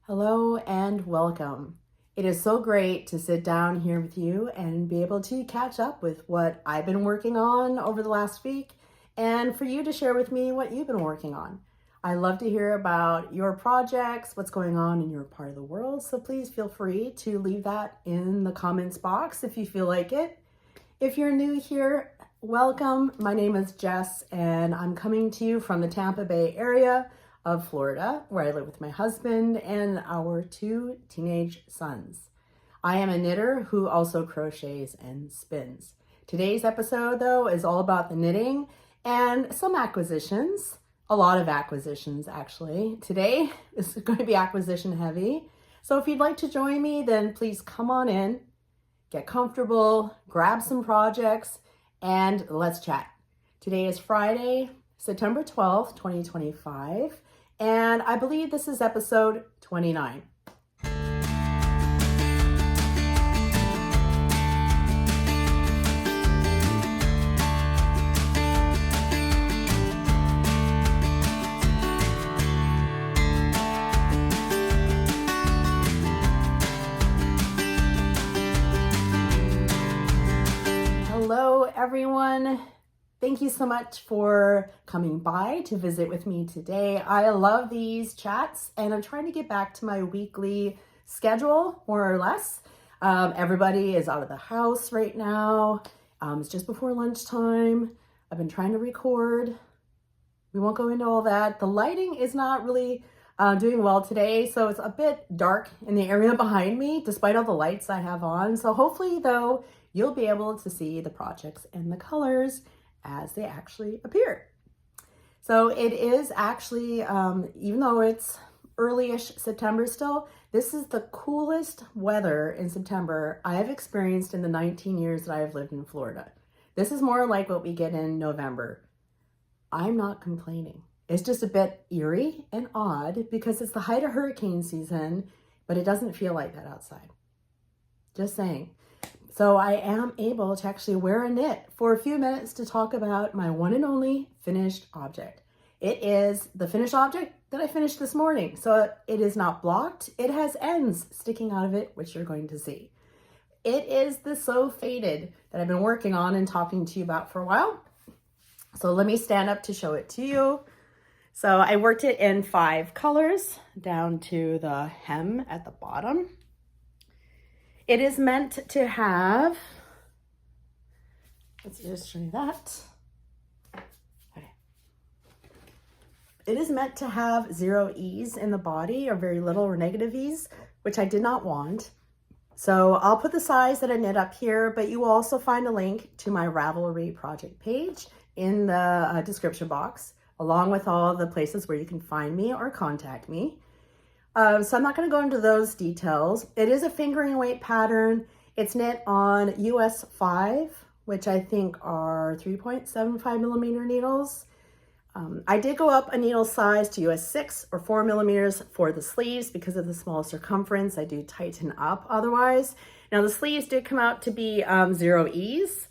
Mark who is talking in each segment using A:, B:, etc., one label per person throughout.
A: Hello and welcome. It is so great to sit down here with you and be able to catch up with what I've been working on over the last week and for you to share with me what you've been working on. I love to hear about your projects, what's going on in your part of the world, so please feel free to leave that in the comments box if you feel like it. If you're new here, welcome. My name is Jess and I'm coming to you from the Tampa Bay area of Florida, where I live with my husband and our 2 teenage sons. I am a knitter who also crochets and spins. Today's episode, though, is all about the knitting and some acquisitions. A lot of acquisitions, actually. Today is going to be acquisition heavy. So if you'd like to join me, then please come on in, get comfortable, grab some projects, and let's chat. Today is Friday, September 12th, 2025. And I believe this is episode 29. Hello, everyone. Thank you so much for coming by to visit with me today. I love these chats and I'm trying to get back to my weekly schedule, more or less. Everybody is out of the house right now. It's just before lunchtime. I've been trying to record. We won't go into all that. The lighting is not really doing well today, so it's a bit dark in the area behind me, despite all the lights I have on. So hopefully, though, you'll be able to see the projects and the colors as they actually appear. So it is actually, even though it's early-ish September still, this is the coolest weather in September I have experienced in the 19 years that I have lived in Florida. This is more like what we get in November. I'm not complaining. It's just a bit eerie and odd because it's the height of hurricane season, but it doesn't feel like that outside. Just saying. So I am able to actually wear a knit for a few minutes to talk about my one and only finished object. It is the finished object that I finished this morning. So it is not blocked. It has ends sticking out of it, which you're going to see. It is the So Faded that I've been working on and talking to you about for a while. So let me stand up to show it to you. So I worked it in 5 colors down to the hem at the bottom. It is meant to have, let's just show you that. Okay. It is meant to have 0 ease in the body or very little or negative ease, which I did not want. So I'll put the size that I knit up here, but you will also find a link to my Ravelry project page in the description box, along with all the places where you can find me or contact me. So I'm not going to go into those details. It is a fingering weight pattern. It's knit on US 5, which I think are 3.75 millimeter needles. I did go up a needle size to US 6 or 4 millimeters for the sleeves because of the small circumference. I do tighten up otherwise. Now the sleeves did come out to be 0 ease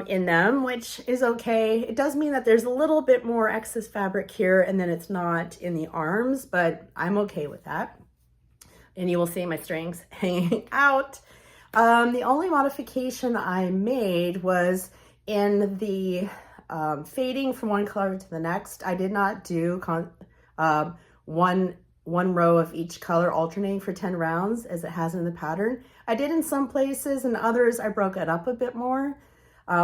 A: in them, which is okay. It does mean that there's a little bit more excess fabric here and then it's not in the arms, but I'm okay with that. And you will see my strings hanging out. The only modification I made was in the fading from one color to the next. I did not do one row of each color alternating for 10 rounds as it has in the pattern. I did in some places and others I broke it up a bit more.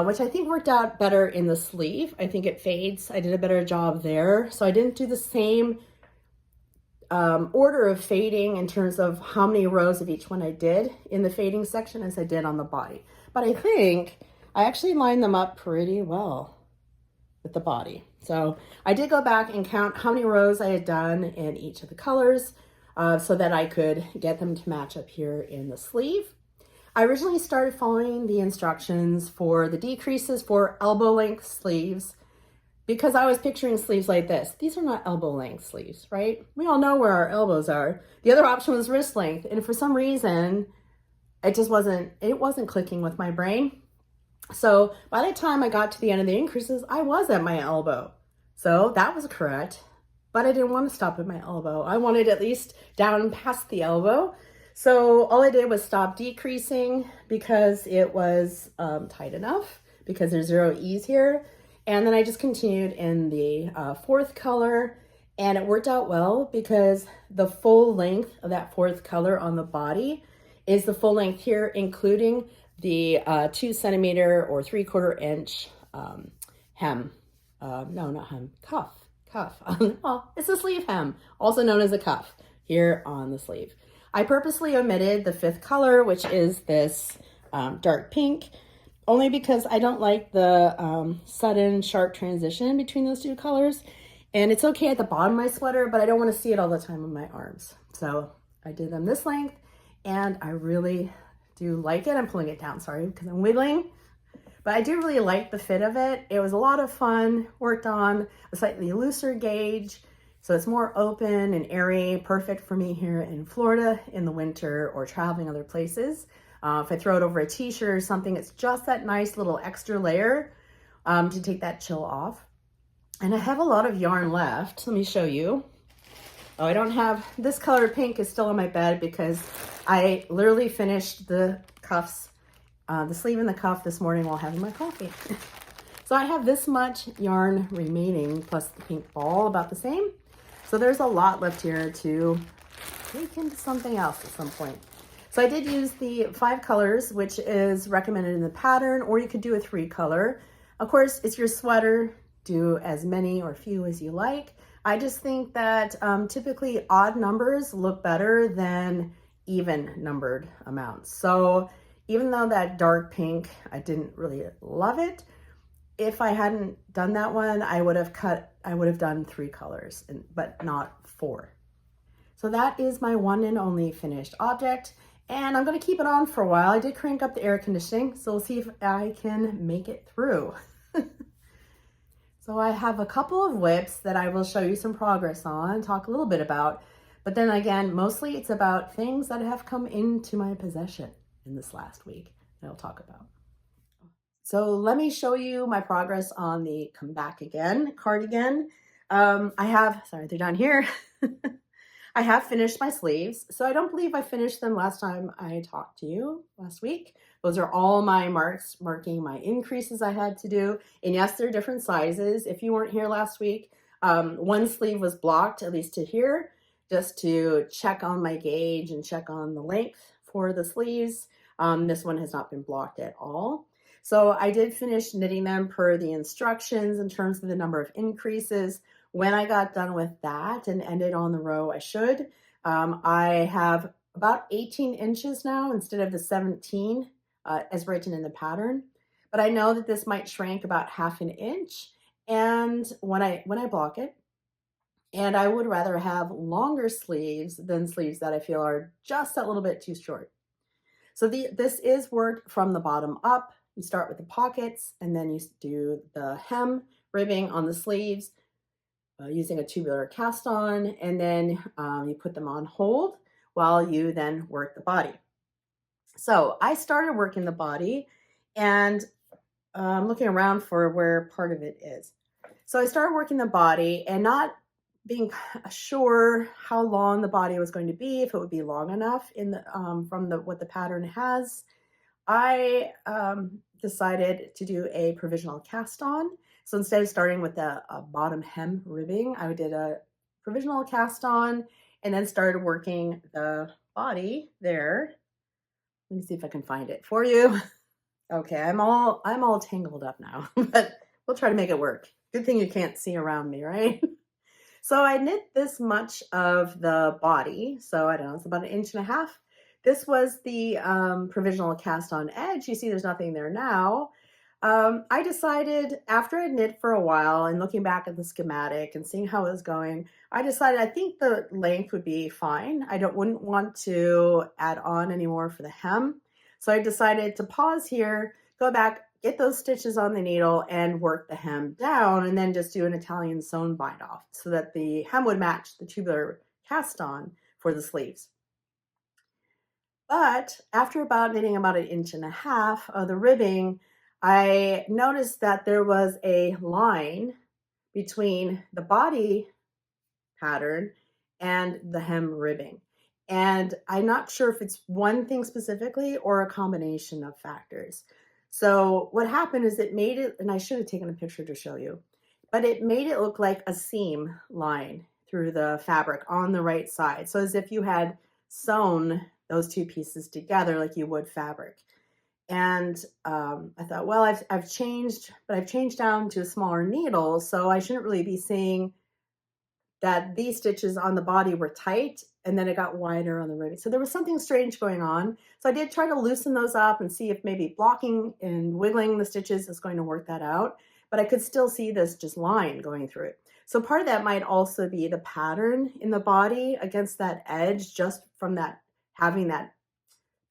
A: Which I think worked out better in the sleeve. I think it fades. I did a better job there. So I didn't do the same order of fading in terms of how many rows of each one I did in the fading section as I did on the body. But I think I actually lined them up pretty well with the body. So I did go back and count how many rows I had done in each of the colors so that I could get them to match up here in the sleeve. I originally started following the instructions for the decreases for elbow length sleeves because I was picturing sleeves like this. These are not elbow length sleeves, right? We all know where our elbows are. The other option was wrist length. And for some reason, it wasn't clicking with my brain. So by the time I got to the end of the increases, I was at my elbow. So that was correct. but I didn't want to stop at my elbow. I wanted at least down past the elbow. So all I did was stop decreasing because it was tight enough, because there's 0 ease here. And then I just continued in the 4th color, and it worked out well because the full length of that 4th color on the body is the full length here, including the 2 centimeter or 3/4 inch hem. No, not hem, cuff. Well, it's a sleeve hem, also known as a cuff, here on the sleeve. I purposely omitted the 5th color, which is this dark pink, only because I don't like the sudden sharp transition between those 2 colors. And it's okay at the bottom of my sweater, but I don't want to see it all the time on my arms. So I did them this length, and I really do like it. I'm pulling it down, sorry, because I'm wiggling. But I do really like the fit of it. It was a lot of fun, worked on a slightly looser gauge, so it's more open and airy, perfect for me here in Florida in the winter or traveling other places. If I throw it over a t-shirt or something, it's just that nice little extra layer to take that chill off. And I have a lot of yarn left. Let me show you. Oh, I don't have, this color pink is still on my bed because I literally finished the cuffs, the sleeve and the cuff this morning while having my coffee. So I have this much yarn remaining plus the pink ball, about the same. So there's a lot left here to make into something else at some point. So I did use the 5 colors, which is recommended in the pattern, or you could do a 3 color. Of course, it's your sweater. Do as many or few as you like. I just think that typically odd numbers look better than even numbered amounts. So even though that dark pink, I didn't really love it, if I hadn't done that one, I would have done 3 colors, but not 4. So that is my one and only finished object, and I'm going to keep it on for a while. I did crank up the air conditioning, so we'll see if I can make it through. So I have a couple of whips that I will show you some progress on, talk a little bit about, but then again, mostly it's about things that have come into my possession in this last week that I'll talk about. So let me show you my progress on the Combackigan cardigan. Sorry, they're down here. I have finished my sleeves. So I don't believe I finished them last time I talked to you last week. Those are all my marks marking my increases I had to do. And yes, they're different sizes. If you weren't here last week, one sleeve was blocked, at least to here, just to check on my gauge and check on the length for the sleeves. This one has not been blocked at all. So I did finish knitting them per the instructions in terms of the number of increases. When I got done with that and ended on the row I should, I have about 18 inches now instead of the 17 as written in the pattern. But I know that this might shrink about 1/2 inch and when I block it. And I would rather have longer sleeves than sleeves that I feel are just a little bit too short. So this is worked from the bottom up. You start with the pockets and then you do the hem ribbing on the sleeves using a tubular cast on, and then you put them on hold while you then work the body. So I started working the body and I'm looking around for where part of it is. So I started working the body and not being sure how long the body was going to be, if it would be long enough in the from what the pattern has. I decided to do a provisional cast on. So instead of starting with a bottom hem ribbing, I did a provisional cast on and then started working the body there. Let me see if I can find it for you. Okay, I'm all tangled up now, but we'll try to make it work. Good thing you can't see around me, right? So I knit this much of the body. So I don't know, it's about 1.5 inches. This was the provisional cast on edge. You see there's nothing there now. I decided after I knit for a while and looking back at the schematic and seeing how it was going, I decided I think the length would be fine. I wouldn't want to add on anymore for the hem. So I decided to pause here, go back, get those stitches on the needle and work the hem down and then just do an Italian sewn bind off so that the hem would match the tubular cast on for the sleeves. But after knitting about 1.5 inches of the ribbing, I noticed that there was a line between the body pattern and the hem ribbing. And I'm not sure if it's one thing specifically or a combination of factors. So what happened is it made it, and I should have taken a picture to show you, but it made it look like a seam line through the fabric on the right side. So as if you had sewn those two pieces together like you would fabric. And I thought, well, I've changed, but I've changed down to a smaller needle, so I shouldn't really be seeing that these stitches on the body were tight and then it got wider on the ribbing. So there was something strange going on. So I did try to loosen those up and see if maybe blocking and wiggling the stitches is going to work that out. But I could still see this just line going through it. So part of that might also be the pattern in the body against that edge, just from that having that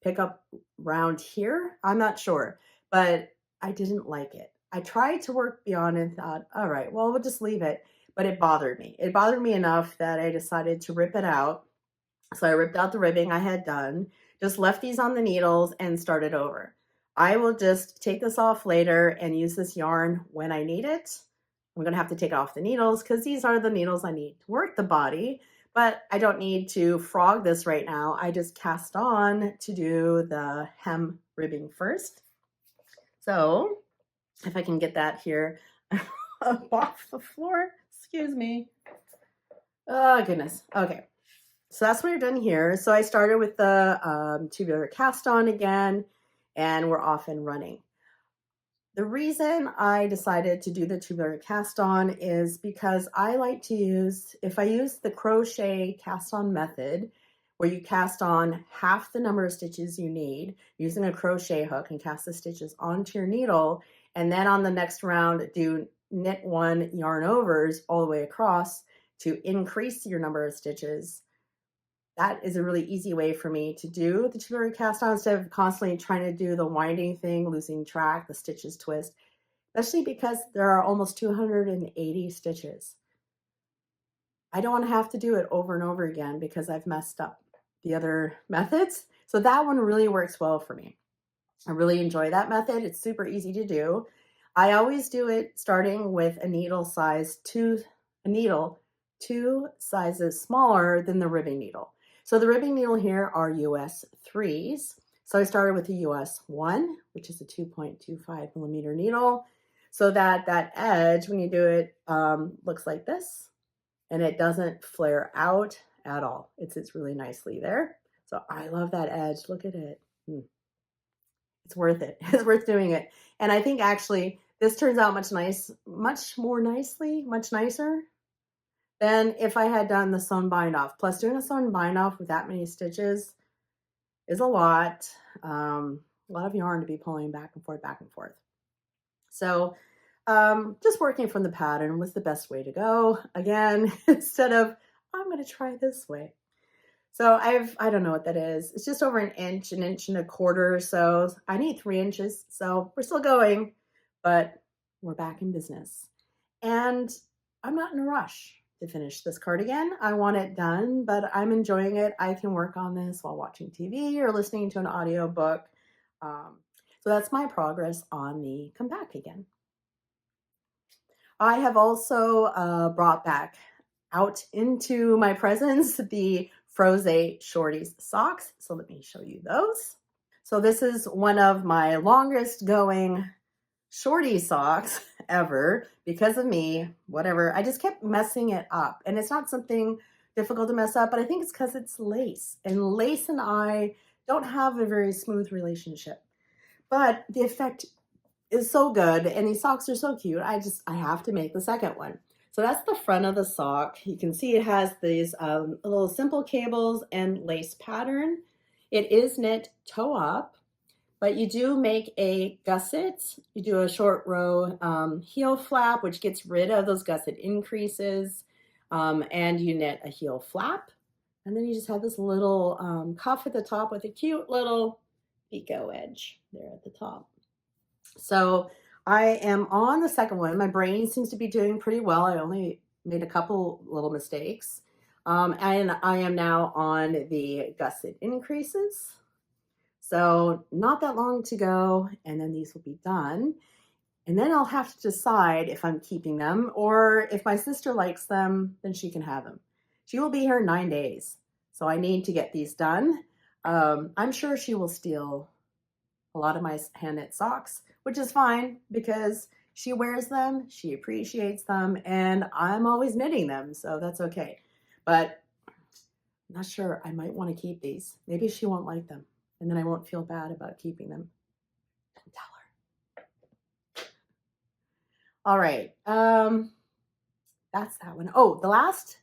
A: pickup round here. I'm not sure, but I didn't like it. I tried to work beyond and thought, all right, well, we'll just leave it. But it bothered me. It bothered me enough that I decided to rip it out. So I ripped out the ribbing I had done, just left these on the needles and started over. I will just take this off later and use this yarn when I need it. I'm going to have to take off the needles because these are the needles I need to work the body, but I don't need to frog this right now. I just cast on to do the hem ribbing first. So if I can get that here off the floor. Excuse me. Oh, goodness. Okay. So that's what we're done here. So I started with the tubular cast on again, and we're off and running. The reason I decided to do the tubular cast on is because I like to use, if I use the crochet cast on method, where you cast on half the number of stitches you need using a crochet hook and cast the stitches onto your needle, and then on the next round do knit one yarn overs all the way across to increase your number of stitches. That is a really easy way for me to do the tubular cast on instead of constantly trying to do the winding thing, losing track, the stitches twist, especially because there are almost 280 stitches. I don't want to have to do it over and over again because I've messed up the other methods. So that one really works well for me. I really enjoy that method. It's super easy to do. I always do it starting with a needle size two sizes smaller than the ribbing needle. So the ribbing needle here are US 3s. So I started with a US 1, which is a 2.25 millimeter needle, so that that edge, when you do it, looks like this, and it doesn't flare out at all. It sits really nicely there. So I love that edge. Look at it. It's worth it. It's worth doing it. And I think actually this turns out much nicer than if I had done the sewn bind off. Plus doing a sewn bind off with that many stitches is a lot of yarn to be pulling back and forth. So just working from the pattern was the best way to go. Again, instead of, I'm going to try this way. So I don't know what that is. It's just over an inch and a quarter or so. I need 3 inches. So we're still going, but we're back in business. And I'm not in a rush to finish this cardigan. I want it done, but I'm enjoying it. I can work on this while watching TV or listening to an audiobook. So that's my progress on the Combackigan. I have also brought back out into my presence the Frosè Shorties socks. So let me show you those. So this is one of my longest going shorty socks ever because of me, whatever. I just kept messing it up, and it's not something difficult to mess up, but I think it's because it's lace, and lace and I don't have a very smooth relationship, but the effect is so good and these socks are so cute. I have to make the second one. So that's the front of the sock. You can see it has these little simple cables and lace pattern. It is knit toe up, but you do make a gusset. You do a short row heel flap, which gets rid of those gusset increases, and you knit a heel flap. And then you just have this little cuff at the top with a cute little picot edge there at the top. So I am on the second one. My brain seems to be doing pretty well. I only made a couple little mistakes. And I am now on the gusset increases. So not that long to go, and then these will be done. And then I'll have to decide if I'm keeping them, or if my sister likes them, then she can have them. She will be here in 9 days. So I need to get these done. I'm sure she will steal a lot of my hand knit socks, which is fine because she wears them, she appreciates them, and I'm always knitting them, so that's okay. But I'm not sure. I might want to keep these. Maybe she won't like them, and then I won't feel bad about keeping them. Don't tell her. All right. That's that one. Oh, the last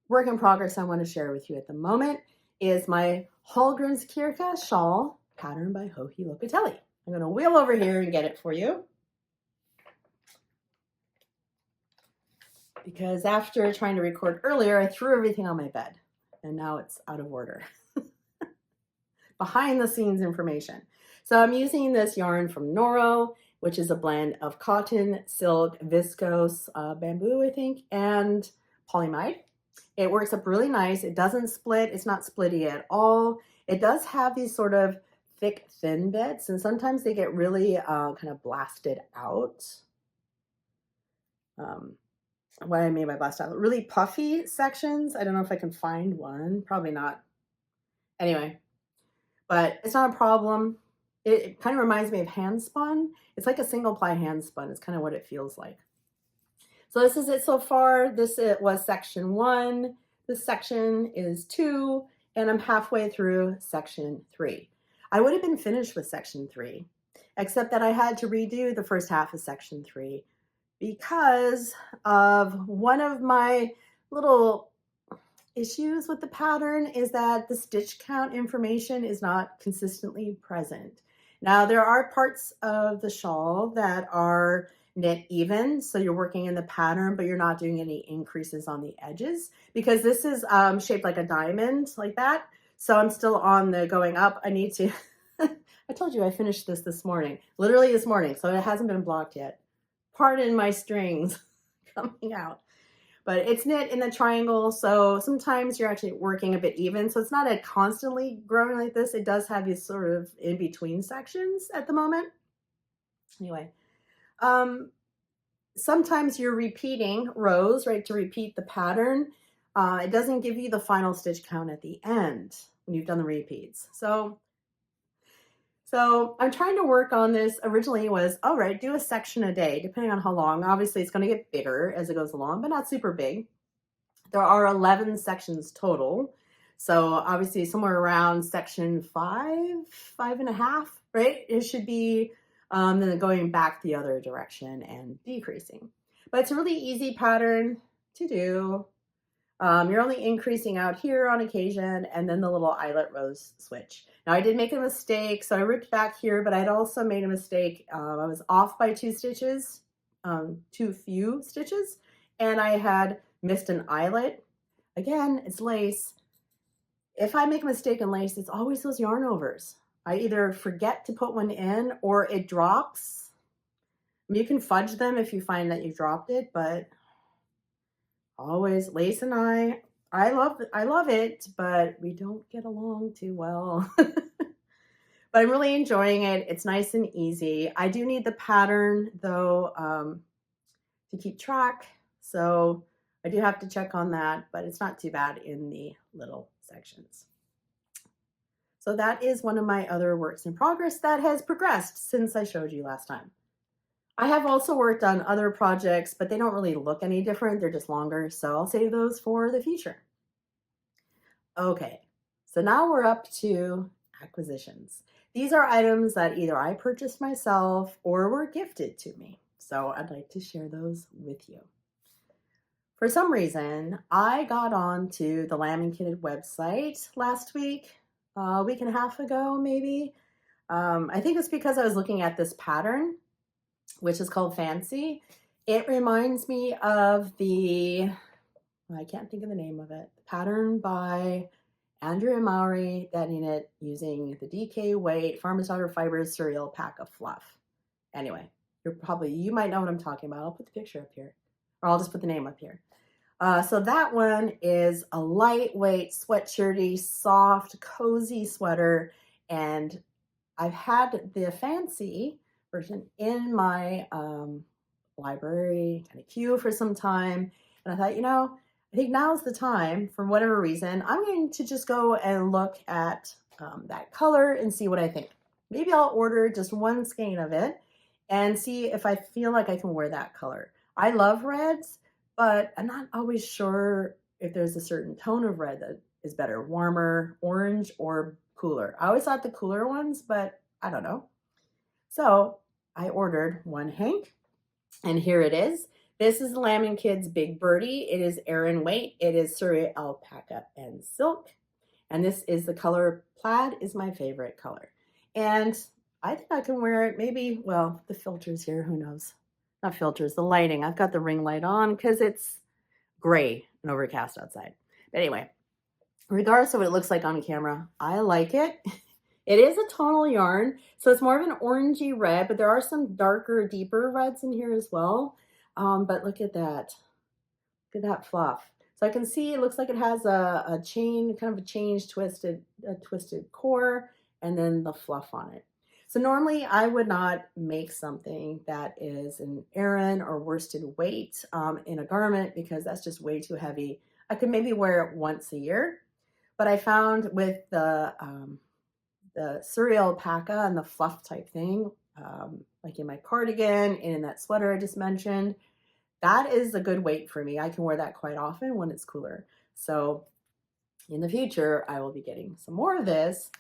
A: work in progress I want to share with you at the moment is my Hallgrímskirkja shawl pattern by Joji Locatelli. I'm going to wheel over here and get it for you. Because after trying to record earlier, I threw everything on my bed and now it's out of order. Behind the scenes information. So I'm using this yarn from Noro, which is a blend of cotton, silk, viscose, bamboo, I think, and polyamide. It works up really nice. It doesn't split. It's not splitty at all. It does have these sort of thick, thin bits, and sometimes they get really kind of blasted out. What I mean by blasted out, really puffy sections. I don't know if I can find one. Probably not. Anyway, but it's not a problem. It kind of reminds me of hand spun. It's like a single ply hand spun. It's kind of what it feels like. So this is it so far. It was section 1. This section is 2, and I'm halfway through section 3. I would have been finished with section 3, except that I had to redo the first half of section 3 because of one of my little issues with the pattern is that the stitch count information is not consistently present. Now, there are parts of the shawl that are knit even, so you're working in the pattern, but you're not doing any increases on the edges because this is shaped like a diamond, like that. So I'm still on the going up. I need to, I told you I finished this morning, literally this morning, so it hasn't been blocked yet. Pardon my strings coming out. But it's knit in the triangle, so sometimes you're actually working a bit even. So it's not a constantly growing like this. It does have these sort of in-between sections at the moment. Anyway, sometimes you're repeating rows, right, to repeat the pattern. It doesn't give you the final stitch count at the end when you've done the repeats. So I'm trying to work on this. Originally it was, all right, do a section a day, depending on how long. Obviously, it's going to get bigger as it goes along, but not super big. There are 11 sections total. So obviously somewhere around section 5, 5.5, right? It should be then going back the other direction and decreasing. But it's a really easy pattern to do. You're only increasing out here on occasion, and then the little eyelet rows switch. Now I did make a mistake, so I ripped back here, but I'd also made a mistake. I was off by 2 stitches, too few stitches, and I had missed an eyelet. Again, it's lace. If I make a mistake in lace, it's always those yarn overs. I either forget to put one in or it drops. I mean, you can fudge them if you find that you dropped it, but always lace and I love it, but we don't get along too well. But I'm really enjoying it. It's nice and easy. I do need the pattern though to keep track, so I do have to check on that, but it's not too bad in the little sections. So that is one of my other works in progress that has progressed since I showed you last time. I have also worked on other projects, but they don't really look any different. They're just longer, so I'll save those for the future. Okay, so now we're up to acquisitions. These are items that either I purchased myself or were gifted to me. So I'd like to share those with you. For some reason, I got onto the Lambing Kitted website last week, a week and a half ago, maybe. I think it's because I was looking at this pattern, which is called Fancy. It reminds me of I can't think of the name of it, the pattern by Andrea and Mowry that knit using the DK Weight Farmer's Daughter Fibers cereal pack of fluff. Anyway, you might know what I'm talking about. I'll put the picture up here, or I'll just put the name up here. So that one is a lightweight, sweatshirty, soft, cozy sweater, and I've had the Fancy version in my library kind of queue for some time, and I thought, I think now's the time, for whatever reason, I'm going to just go and look at that color and see what I think. Maybe I'll order just one skein of it and see if I feel like I can wear that color. I love reds, but I'm not always sure if there's a certain tone of red that is better, warmer, orange, or cooler. I always thought the cooler ones, but I don't know. So I ordered one hank, and here it is. This is Lamb & Kids Big Birdie. It is Aran weight. It is Surrey alpaca and silk. And this is the color plaid, is my favorite color. And I think I can wear it maybe, well, the filters here, who knows? Not filters, the lighting. I've got the ring light on because it's gray and overcast outside. But anyway, regardless of what it looks like on camera, I like it. It is a tonal yarn, so it's more of an orangey red, but there are some darker, deeper reds in here as well. But look at that. Look at that fluff. So I can see it looks like it has a chain, kind of a twisted core, and then the fluff on it. So normally I would not make something that is an Aran or worsted weight in a garment because that's just way too heavy. I could maybe wear it once a year, but I found with the Surrey alpaca and the fluff type thing, like in my cardigan and in that sweater I just mentioned, that is a good weight for me. I can wear that quite often when it's cooler. So in the future, I will be getting some more of this.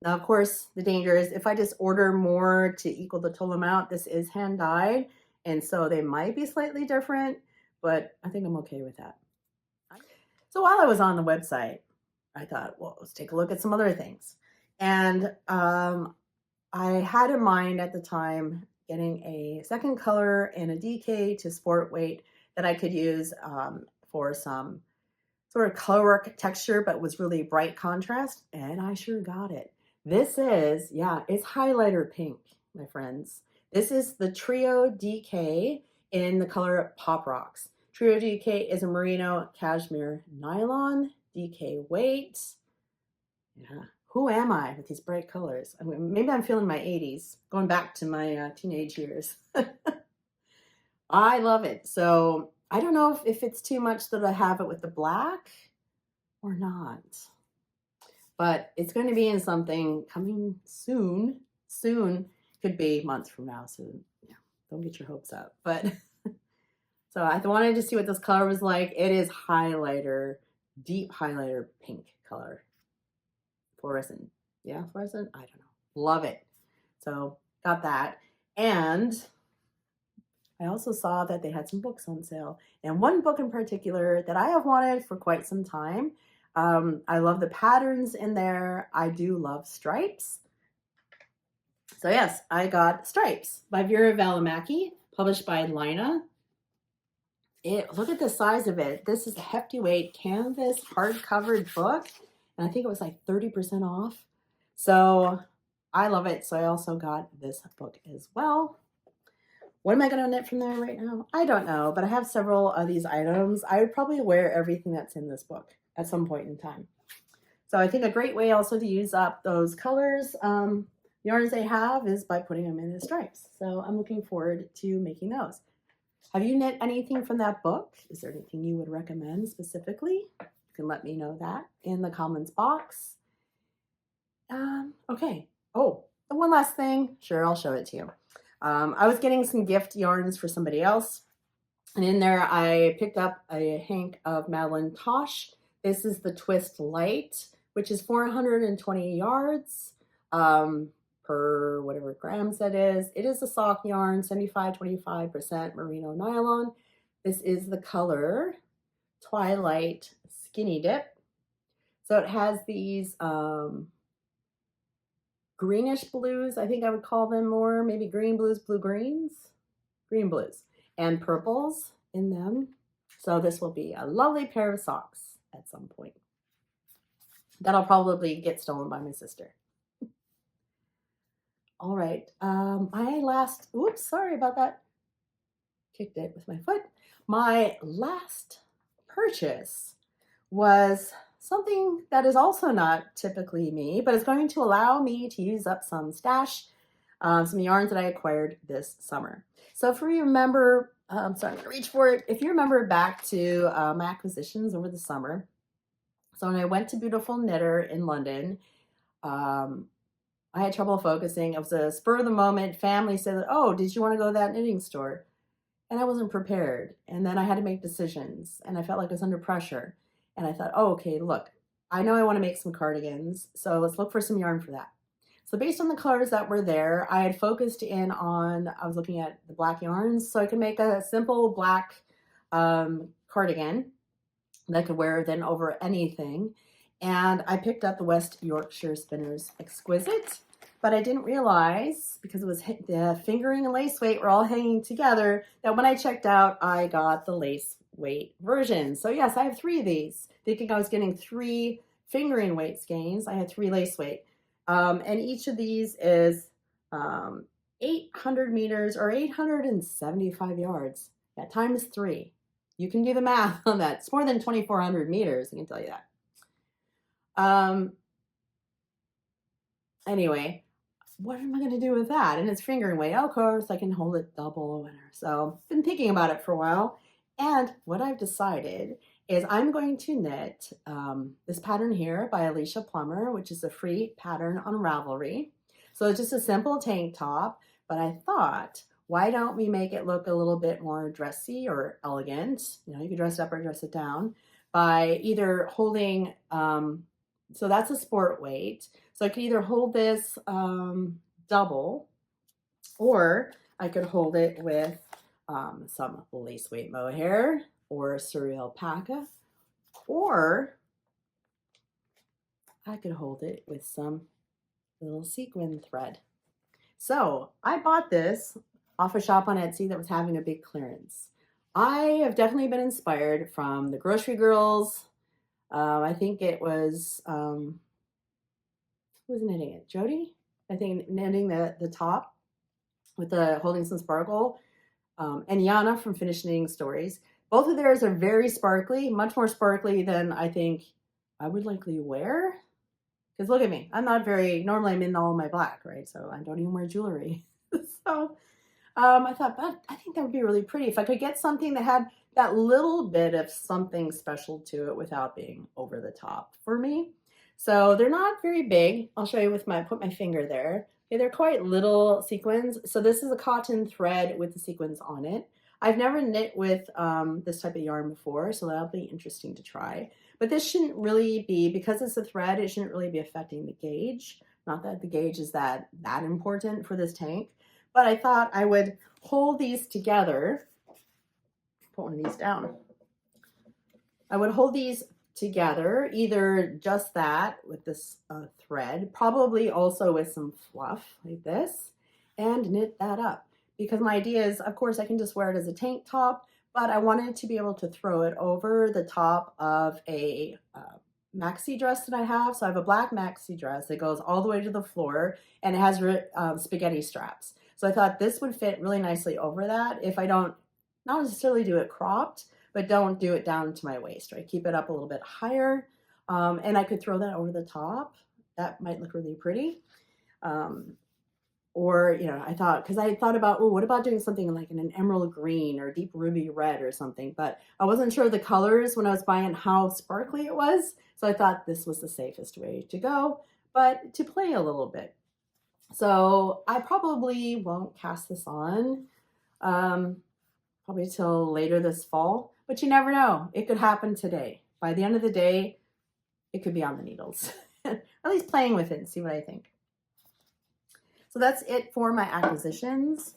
A: Now, of course, the danger is if I just order more to equal the total amount, this is hand dyed. And so they might be slightly different, but I think I'm okay with that. So while I was on the website, I thought, well, let's take a look at some other things. And I had in mind at the time getting a second color and a DK to sport weight that I could use for some sort of color work texture, but was really bright contrast. And I sure got it. This is, yeah, it's highlighter pink, my friends. This is the Trio DK in the color Pop Rocks. Trio DK is a merino cashmere nylon DK weight. Yeah, who am I with these bright colors? I mean, maybe I'm feeling my 80s, going back to my teenage years. I love it. So I don't know if it's too much that I have it with the black or not. But it's going to be in something coming soon. Soon could be months from now. So yeah, don't get your hopes up. But so I wanted to see what this color was like. It is highlighter, deep highlighter pink color. Fluorescent. Yeah, fluorescent? I don't know. Love it. So got that. And I also saw that they had some books on sale. And one book in particular that I have wanted for quite some time. I love the patterns in there. I do love stripes. So yes, I got Stripes by Vera Valimaki, published by Lina. Look at the size of it. This is a hefty weight canvas hard-covered book. And I think it was like 30% off. So I love it. So I also got this book as well. What am I going to knit from there right now? I don't know, but I have several of these items. I would probably wear everything that's in this book at some point in time. So I think a great way also to use up those colors, yarns they have, is by putting them in the stripes. So I'm looking forward to making those. Have you knit anything from that book? Is there anything you would recommend specifically? You can let me know that in the comments box. Okay. Oh, and one last thing. Sure, I'll show it to you. I was getting some gift yarns for somebody else. And in there, I picked up a hank of Madeline Tosh. This is the Twist Light, which is 420 yards per whatever grams that is. It is a sock yarn, 75-25% merino nylon. This is the color Twilight Skinny Dip. So it has these greenish blues, I think I would call them more, maybe green blues, blue greens, green blues, and purples in them. So this will be a lovely pair of socks at some point. That'll probably get stolen by my sister. All right, oops, sorry about that. Kicked it with my foot. My last purchase was something that is also not typically me, but it's going to allow me to use up some stash, some yarns that I acquired this summer. So if you remember So I'm gonna reach for it. If you remember back to my acquisitions over the summer, so when I went to Beautiful Knitter in London, um, I had trouble focusing. It was a spur of the moment. Family said, "Oh, did you want to go to that knitting store?" And I wasn't prepared. And then I had to make decisions, and I felt like I was under pressure. And I thought, "Oh, okay, look, I know I want to make some cardigans, so let's look for some yarn for that." So based on the colors that were there, I had focused in on, I was looking at the black yarns, so I could make a simple black cardigan that I could wear then over anything. And I picked up the West Yorkshire Spinners Exquisite, but I didn't realize, because it was the fingering and lace weight were all hanging together, that when I checked out, I got the lace weight version. So yes, I have 3 of these. Thinking I was getting 3 fingering weight skeins, I had 3 lace weight. And each of these is 800 meters or 875 yards. Yeah, times 3. You can do the math on that. It's more than 2,400 meters, I can tell you that. Anyway, what am I going to do with that? And it's fingering weight. Of course, I can hold it double or whatever. So I've been thinking about it for a while. And what I've decided is I'm going to knit this pattern here by Alicia Plummer, which is a free pattern on Ravelry. So it's just a simple tank top, but I thought, why don't we make it look a little bit more dressy or elegant? You know, you can dress it up or dress it down by either holding, so that's a sport weight. So I could either hold this double, or I could hold it with some lace weight mohair or surreal alpaca, or I could hold it with some little sequin thread. So I bought this off a shop on Etsy that was having a big clearance. I have definitely been inspired from the Grocery Girls. I think it was, who was knitting it? Jody? I think knitting the top with the holding some sparkle. And Yana from Finished Knitting Stories. Both of theirs are very sparkly, much more sparkly than I think I would likely wear. Because look at me, I'm not very, normally I'm in all my black, right? So I don't even wear jewelry. So I thought, but I think that would be really pretty if I could get something that had that little bit of something special to it without being over the top for me. So they're not very big. I'll show you with put my finger there. Okay, they're quite little sequins. So this is a cotton thread with the sequins on it. I've never knit with this type of yarn before, so that'll be interesting to try. But this shouldn't really be, because it's a thread, it shouldn't really be affecting the gauge. Not that the gauge is that important for this tank, but I thought I would hold these together. Put one of these down. I would hold these together, either just that with this thread, probably also with some fluff like this, and knit that up. Because my idea is, of course, I can just wear it as a tank top, but I wanted to be able to throw it over the top of a maxi dress that I have. So I have a black maxi dress that goes all the way to the floor, and it has spaghetti straps. So I thought this would fit really nicely over that if I don't, not necessarily do it cropped, but don't do it down to my waist, right? Keep it up a little bit higher. And I could throw that over the top. That might look really pretty. Or, you know, I thought, because I thought about, oh, what about doing something like in an emerald green or deep ruby red or something, but I wasn't sure of the colors when I was buying how sparkly it was. So I thought this was the safest way to go, but to play a little bit. So I probably won't cast this on probably till later this fall, but you never know. It could happen today. By the end of the day, it could be on the needles. At least playing with it and see what I think. So that's it for my acquisitions.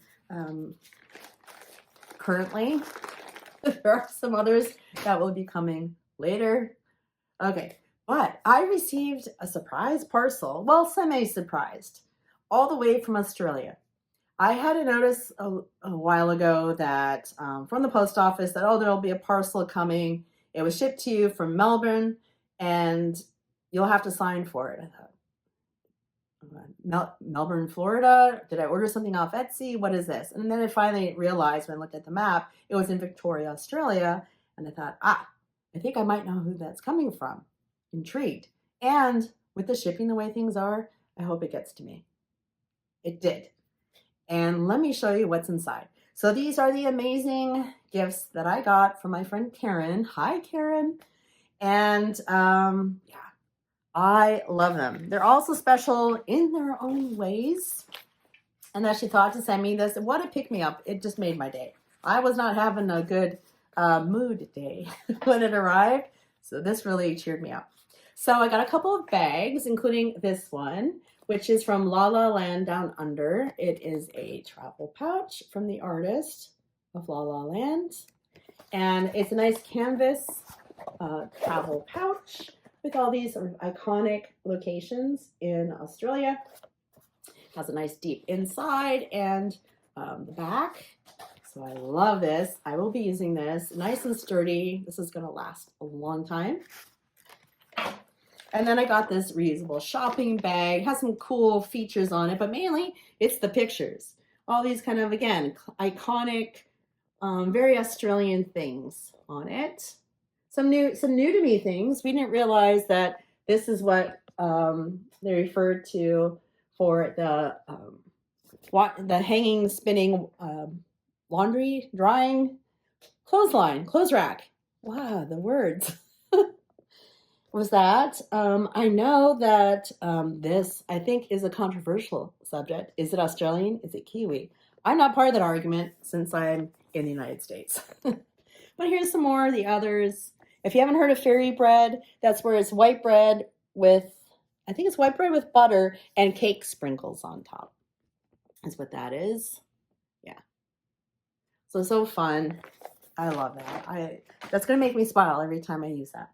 A: Currently, there are some others that will be coming later. Okay, but I received a surprise parcel, well, semi-surprised, all the way from Australia. I had a notice a while ago that from the post office that, oh, there'll be a parcel coming. It was shipped to you from Melbourne, and you'll have to sign for it. I thought, Melbourne, Florida? Did I order something off Etsy? What is this? And then I finally realized when I looked at the map, it was in Victoria, Australia. And I thought, I think I might know who that's coming from. Intrigued. And with the shipping the way things are, I hope it gets to me. It did. And let me show you what's inside. So these are the amazing gifts that I got from my friend Karen. Hi, Karen. And yeah, I love them. They're also special in their own ways. And that she thought to send me this. What a pick-me-up. It just made my day. I was not having a good mood day when it arrived. So this really cheered me up. So I got a couple of bags, including this one, which is from La La Land Down Under. It is a travel pouch from the artist of La La Land. And it's a nice canvas travel pouch with all these sort of iconic locations in Australia. Has a nice deep inside and the back. So I love this. I will be using this. Nice and sturdy. This is going to last a long time. And then I got this reusable shopping bag. It has some cool features on it, but mainly it's the pictures. All these kind of, again, iconic, very Australian things on it. Some new to me things. We didn't realize that this is what they referred to for the hanging, spinning, laundry, drying, clothesline, clothes rack. Wow, the words. Was that. I know that this, I think, is a controversial subject. Is it Australian? Is it Kiwi? I'm not part of that argument since I'm in the United States. But here's some more of the others. If you haven't heard of fairy bread, that's where it's white bread with, I think it's white bread with butter and cake sprinkles on top. That's what that is. Yeah. So fun. I love that. That's going to make me smile every time I use that.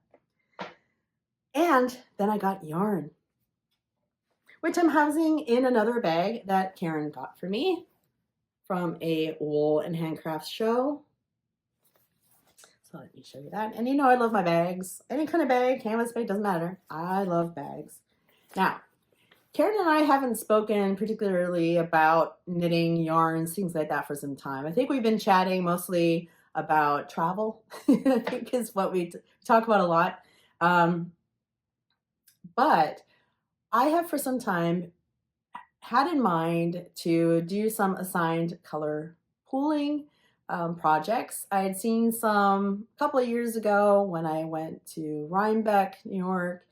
A: And then I got yarn, which I'm housing in another bag that Karen got for me from a wool and handcrafts show. So let me show you that. And you know I love my bags. Any kind of bag, canvas bag, doesn't matter. I love bags. Now, Karen and I haven't spoken particularly about knitting, yarns, things like that for some time. I think we've been chatting mostly about travel, I think is what we talk about a lot. But I have for some time had in mind to do some assigned color pooling projects. I had seen some a couple of years ago when I went to Rhinebeck, New York,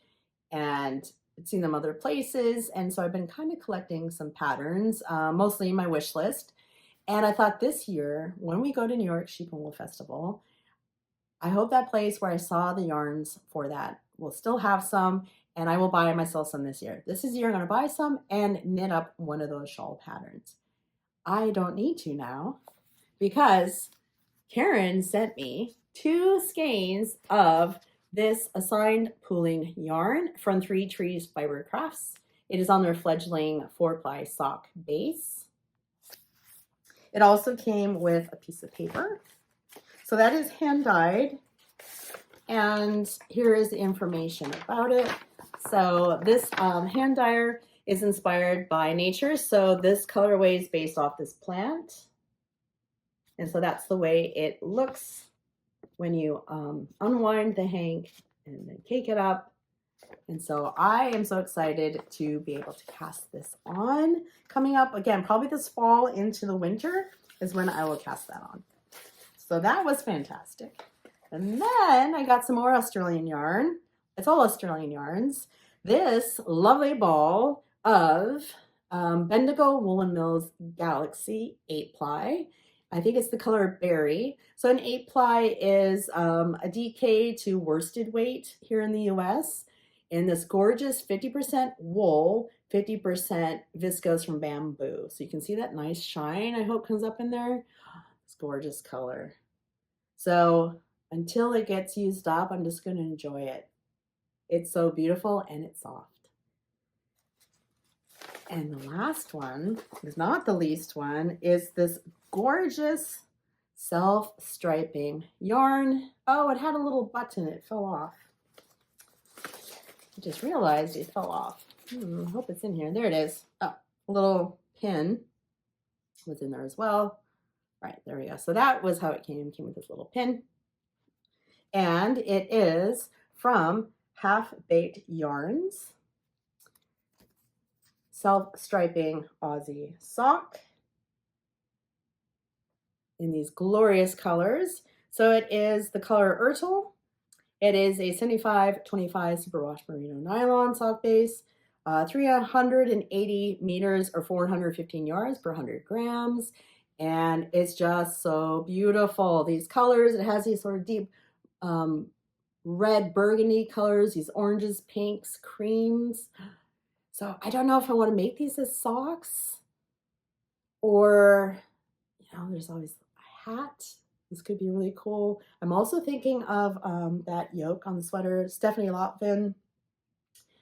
A: and I'd seen them other places. And so I've been kind of collecting some patterns, mostly in my wish list. And I thought this year, when we go to New York Sheep and Wool Festival, I hope that place where I saw the yarns for that will still have some, and I will buy myself some this year. This is the year I'm going to buy some and knit up one of those shawl patterns. I don't need to now because Karen sent me 2 skeins of this assigned pooling yarn from 3 Trees Fiber Crafts. It is on their fledgling 4-ply sock base. It also came with a piece of paper. So that is hand dyed. And here is the information about it. So this hand dyer is inspired by nature. So this colorway is based off this plant. And so that's the way it looks when you unwind the hank and then cake it up. And so I am so excited to be able to cast this on. Coming up, again, probably this fall into the winter is when I will cast that on. So that was fantastic. And then I got some more Australian yarn. It's all Australian yarns. This lovely ball of Bendigo Woolen Mills Galaxy 8-ply. I think it's the color berry. So an 8-ply is a DK to worsted weight here in the US. In this gorgeous 50% wool, 50% viscose from bamboo. So you can see that nice shine, I hope, comes up in there. It's gorgeous color. So until it gets used up, I'm just going to enjoy it. It's so beautiful and it's soft. And the last one, is not the least one, is this gorgeous self-striping yarn. Oh, it had a little button. It fell off. I just realized it fell off. I hope it's in here. There it is. Oh, a little pin was in there as well. Right, there we go. So that was how it came. It came with this little pin. And it is from Half Baked Yarns. Self-striping Aussie sock. in these glorious colors. So it is the color Urtal. It is a 75-25 superwash merino nylon sock base, 380 meters or 415 yards per 100 grams. And it's just so beautiful. These colors, it has these sort of deep red burgundy colors, these oranges, pinks, creams. So I don't know if I want to make these as socks or, there's always a hat. This could be really cool. I'm also thinking of that yoke on the sweater. Stephanie Lotvin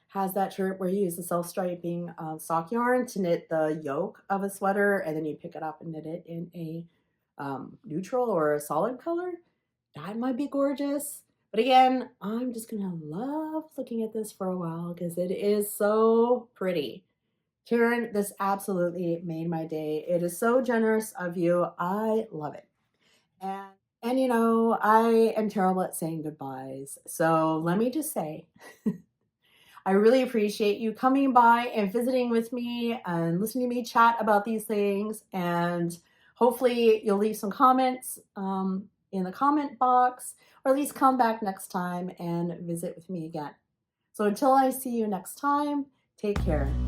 A: has that shirt where you use the self-striping sock yarn to knit the yoke of a sweater, and then you pick it up and knit it in a neutral or a solid color. That might be gorgeous. But again, I'm just gonna love looking at this for a while because it is so pretty. Karen, this absolutely made my day. It is so generous of you. I love it. And I am terrible at saying goodbyes. So let me just say, I really appreciate you coming by and visiting with me and listening to me chat about these things. And hopefully you'll leave some comments in the comment box, or at least come back next time and visit with me again. So until I see you next time, take care.